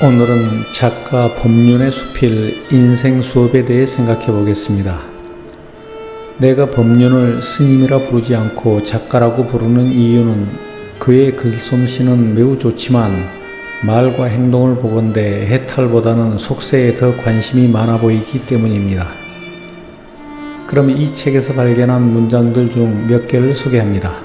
오늘은 작가 법륜의 수필 인생 수업에 대해 생각해 보겠습니다. 내가 법륜을 스님이라 부르지 않고 작가라고 부르는 이유는 그의 글솜씨는 매우 좋지만 말과 행동을 보건대 해탈보다는 속세에 더 관심이 많아 보이기 때문입니다. 그럼 이 책에서 발견한 문장들 중 몇 개를 소개합니다.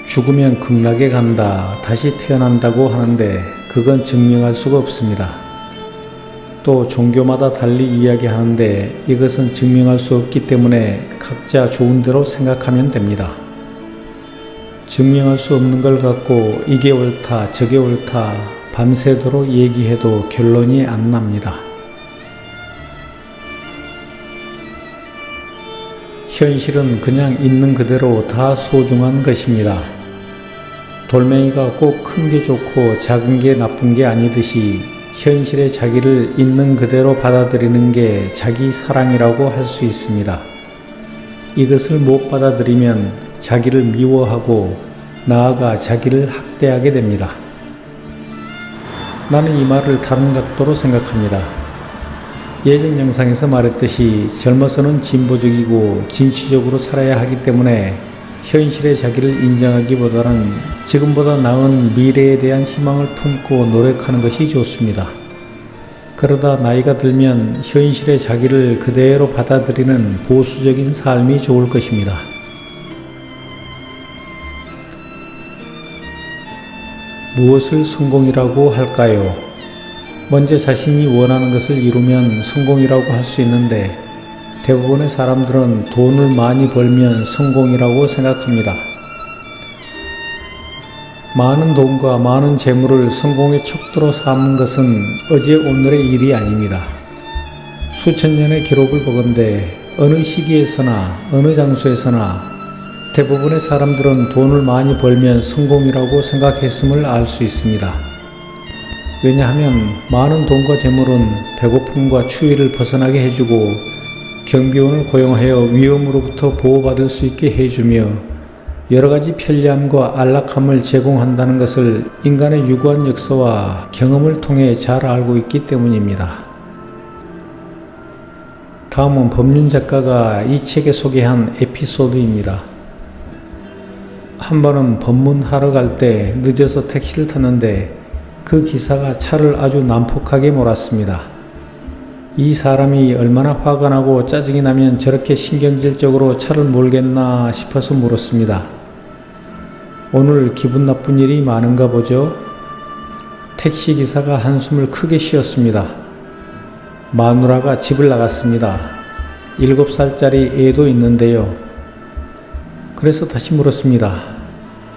죽으면 극락에 간다, 다시 태어난다고 하는데 그건 증명할 수가 없습니다. 또 종교마다 달리 이야기하는데 이것은 증명할 수 없기 때문에 각자 좋은 대로 생각하면 됩니다. 증명할 수 없는 걸 갖고 이게 옳다, 저게 옳다 밤새도록 얘기해도 결론이 안 납니다. 현실은 그냥 있는 그대로 다 소중한 것입니다. 돌멩이가 꼭 큰 게 좋고 작은 게 나쁜 게 아니듯이 현실의 자기를 있는 그대로 받아들이는 게 자기 사랑이라고 할 수 있습니다. 이것을 못 받아들이면 자기를 미워하고 나아가 자기를 학대하게 됩니다. 나는 이 말을 다른 각도로 생각합니다. 예전 영상에서 말했듯이 젊어서는 진보적이고 진취적으로 살아야 하기 때문에 현실의 자기를 인정하기보다는 지금보다 나은 미래에 대한 희망을 품고 노력하는 것이 좋습니다. 그러다 나이가 들면 현실의 자기를 그대로 받아들이는 보수적인 삶이 좋을 것입니다. 무엇을 성공이라고 할까요? 먼저 자신이 원하는 것을 이루면 성공이라고 할 수 있는데 대부분의 사람들은 돈을 많이 벌면 성공이라고 생각합니다. 많은 돈과 많은 재물을 성공의 척도로 삼는 것은 어제 오늘의 일이 아닙니다. 수천 년의 기록을 보건대 어느 시기에서나 어느 장소에서나 대부분의 사람들은 돈을 많이 벌면 성공이라고 생각했음을 알 수 있습니다. 왜냐하면 많은 돈과 재물은 배고픔과 추위를 벗어나게 해주고 경비원을 고용하여 위험으로부터 보호받을 수 있게 해주며 여러가지 편리함과 안락함을 제공한다는 것을 인간의 유구한 역사와 경험을 통해 잘 알고 있기 때문입니다. 다음은 법륜 작가가 이 책에 소개한 에피소드입니다. 한 번은 법문하러 갈 때 늦어서 택시를 탔는데 그 기사가 차를 아주 난폭하게 몰았습니다. 이 사람이 얼마나 화가 나고 짜증이 나면 저렇게 신경질적으로 차를 몰겠나 싶어서 물었습니다. 오늘 기분 나쁜 일이 많은가 보죠? 택시기사가 한숨을 크게 쉬었습니다. 마누라가 집을 나갔습니다. 7살짜리 애도 있는데요. 그래서 다시 물었습니다.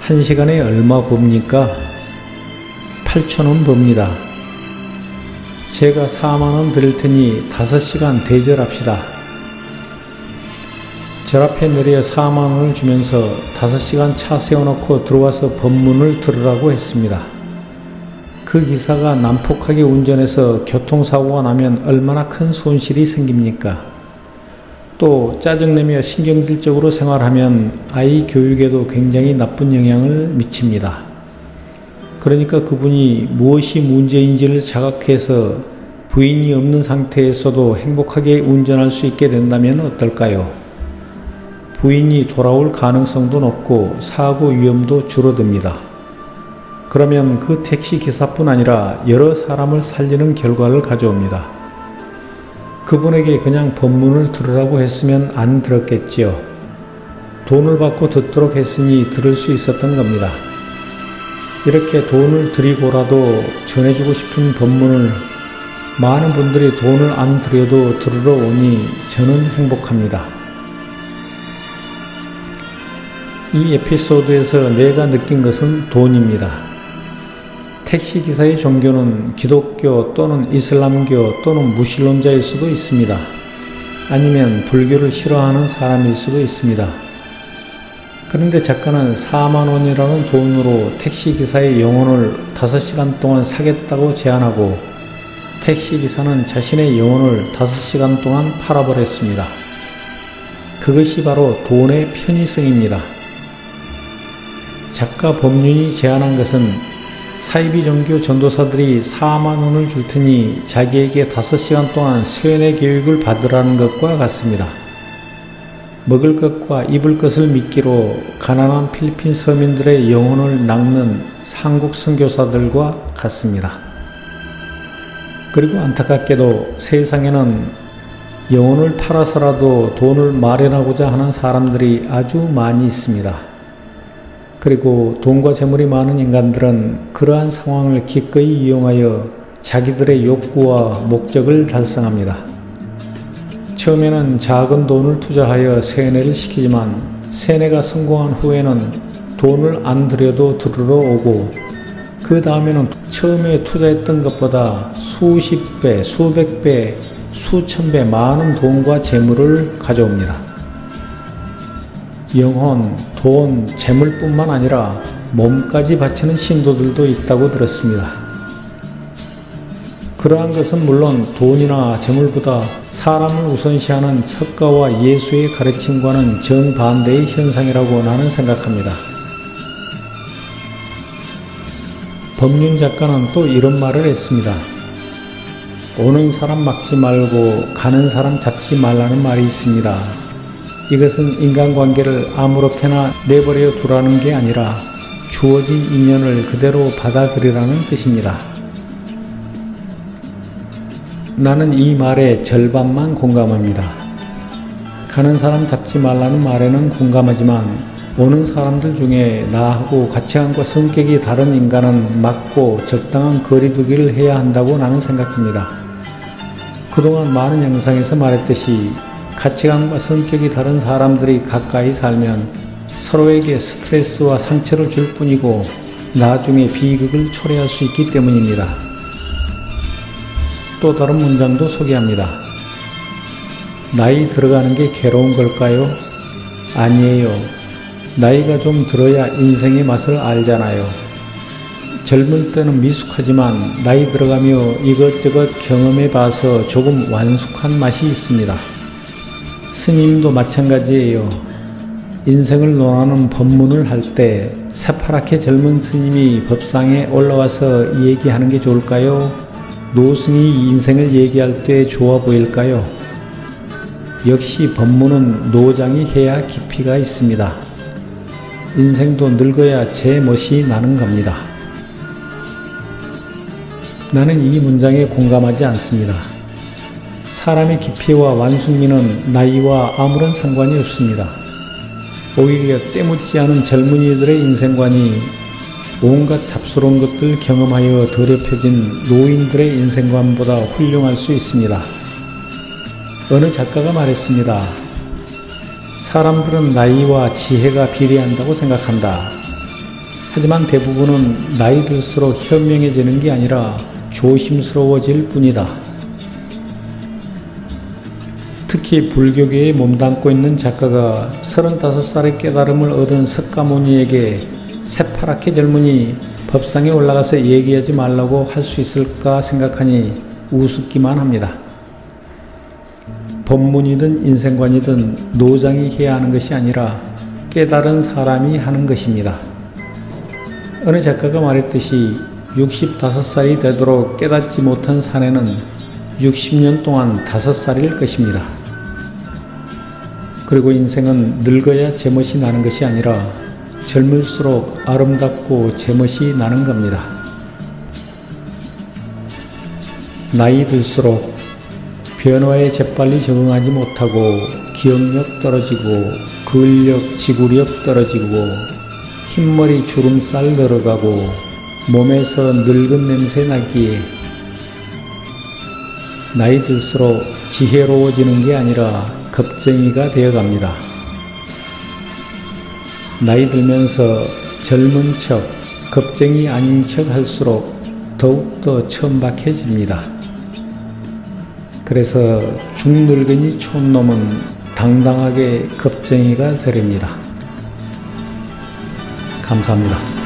1시간에 얼마 법니까? 8,000원 법니다. 제가 4만원 드릴 테니 5시간 대절합시다. 절 앞에 내려 4만원을 주면서 5시간 차 세워놓고 들어와서 법문을 들으라고 했습니다. 그 기사가 난폭하게 운전해서 교통사고가 나면 얼마나 큰 손실이 생깁니까? 또 짜증내며 신경질적으로 생활하면 아이 교육에도 굉장히 나쁜 영향을 미칩니다. 그러니까 그분이 무엇이 문제인지를 자각해서 부인이 없는 상태에서도 행복하게 운전할 수 있게 된다면 어떨까요? 부인이 돌아올 가능성도 높고 사고 위험도 줄어듭니다. 그러면 그 택시 기사뿐 아니라 여러 사람을 살리는 결과를 가져옵니다. 그분에게 그냥 법문을 들으라고 했으면 안 들었겠지요. 돈을 받고 듣도록 했으니 들을 수 있었던 겁니다. 이렇게 돈을 드리고라도 전해주고 싶은 법문을 많은 분들이 돈을 안 들여도 들으러 오니 저는 행복합니다. 이 에피소드에서 내가 느낀 것은 돈입니다. 택시기사의 종교는 기독교 또는 이슬람교 또는 무신론자일 수도 있습니다. 아니면 불교를 싫어하는 사람일 수도 있습니다. 그런데 작가는 4만 원이라는 돈으로 택시기사의 영혼을 5시간 동안 사겠다고 제안하고 택시기사는 자신의 영혼을 5시간 동안 팔아버렸습니다. 그것이 바로 돈의 편의성입니다. 작가 법륜이 제안한 것은 사이비 종교 전도사들이 4만 원을 줄 테니 자기에게 5시간 동안 세뇌 교육을 받으라는 것과 같습니다. 먹을 것과 입을 것을 미끼로 가난한 필리핀 서민들의 영혼을 낚는 한국 선교사들과 같습니다. 그리고 안타깝게도 세상에는 영혼을 팔아서라도 돈을 마련하고자 하는 사람들이 아주 많이 있습니다. 그리고 돈과 재물이 많은 인간들은 그러한 상황을 기꺼이 이용하여 자기들의 욕구와 목적을 달성합니다. 처음에는 작은 돈을 투자하여 세뇌를 시키지만 세뇌가 성공한 후에는 돈을 안 들여도 들으러 오고 그 다음에는 처음에 투자했던 것보다 수십 배, 수백 배, 수천 배 많은 돈과 재물을 가져옵니다. 영혼, 돈, 재물뿐만 아니라 몸까지 바치는 신도들도 있다고 들었습니다. 그러한 것은 물론 돈이나 재물보다 사람을 우선시하는 석가와 예수의 가르침과는 정반대의 현상이라고 나는 생각합니다. 법륜 작가는 또 이런 말을 했습니다. 오는 사람 막지 말고 가는 사람 잡지 말라는 말이 있습니다. 이것은 인간관계를 아무렇게나 내버려 두라는 게 아니라 주어진 인연을 그대로 받아들이라는 뜻입니다. 나는 이 말의 절반만 공감합니다. 가는 사람 잡지 말라는 말에는 공감하지만 오는 사람들 중에 나하고 가치관과 성격이 다른 인간은 막고 적당한 거리두기를 해야 한다고 나는 생각합니다. 그동안 많은 영상에서 말했듯이 가치관과 성격이 다른 사람들이 가까이 살면 서로에게 스트레스와 상처를 줄 뿐이고 나중에 비극을 초래할 수 있기 때문입니다. 또 다른 문장도 소개합니다. 나이 들어가는 게 괴로운 걸까요? 아니에요. 나이가 좀 들어야 인생의 맛을 알잖아요. 젊을 때는 미숙하지만 나이 들어가며 이것저것 경험해 봐서 조금 완숙한 맛이 있습니다. 스님도 마찬가지예요. 인생을 논하는 법문을 할 때 새파랗게 젊은 스님이 법상에 올라와서 얘기하는 게 좋을까요? 노승이 인생을 얘기할 때 좋아 보일까요? 역시 법문은 노장이 해야 깊이가 있습니다. 인생도 늙어야 제 멋이 나는 겁니다. 나는 이 문장에 공감하지 않습니다. 사람의 깊이와 완숙미는 나이와 아무런 상관이 없습니다. 오히려 때묻지 않은 젊은이들의 인생관이 온갖 잡스러운 것들 경험하여 더럽혀진 노인들의 인생관보다 훌륭할 수 있습니다. 어느 작가가 말했습니다. 사람들은 나이와 지혜가 비례한다고 생각한다. 하지만 대부분은 나이 들수록 현명해지는 게 아니라 조심스러워질 뿐이다. 특히 불교계에 몸담고 있는 작가가 35살의 깨달음을 얻은 석가모니에게 새파랗게 젊으니 법상에 올라가서 얘기하지 말라고 할 수 있을까 생각하니 우습기만 합니다. 법문이든 인생관이든 노장이 해야 하는 것이 아니라 깨달은 사람이 하는 것입니다. 어느 작가가 말했듯이 65살이 되도록 깨닫지 못한 사내는 60년 동안 5살일 것입니다. 그리고 인생은 늙어야 제멋이 나는 것이 아니라 젊을수록 아름답고 제멋이 나는 겁니다. 나이 들수록 변화에 재빨리 적응하지 못하고 기억력 떨어지고 근력, 지구력 떨어지고 흰머리 주름살 늘어가고 몸에서 늙은 냄새 나기에 나이 들수록 지혜로워지는 게 아니라 겁쟁이가 되어갑니다. 나이 들면서 젊은 척, 겁쟁이 아닌 척 할수록 더욱더 천박해집니다. 그래서 중늙은이 촌놈은 당당하게 겁쟁이가 되렵니다. 감사합니다.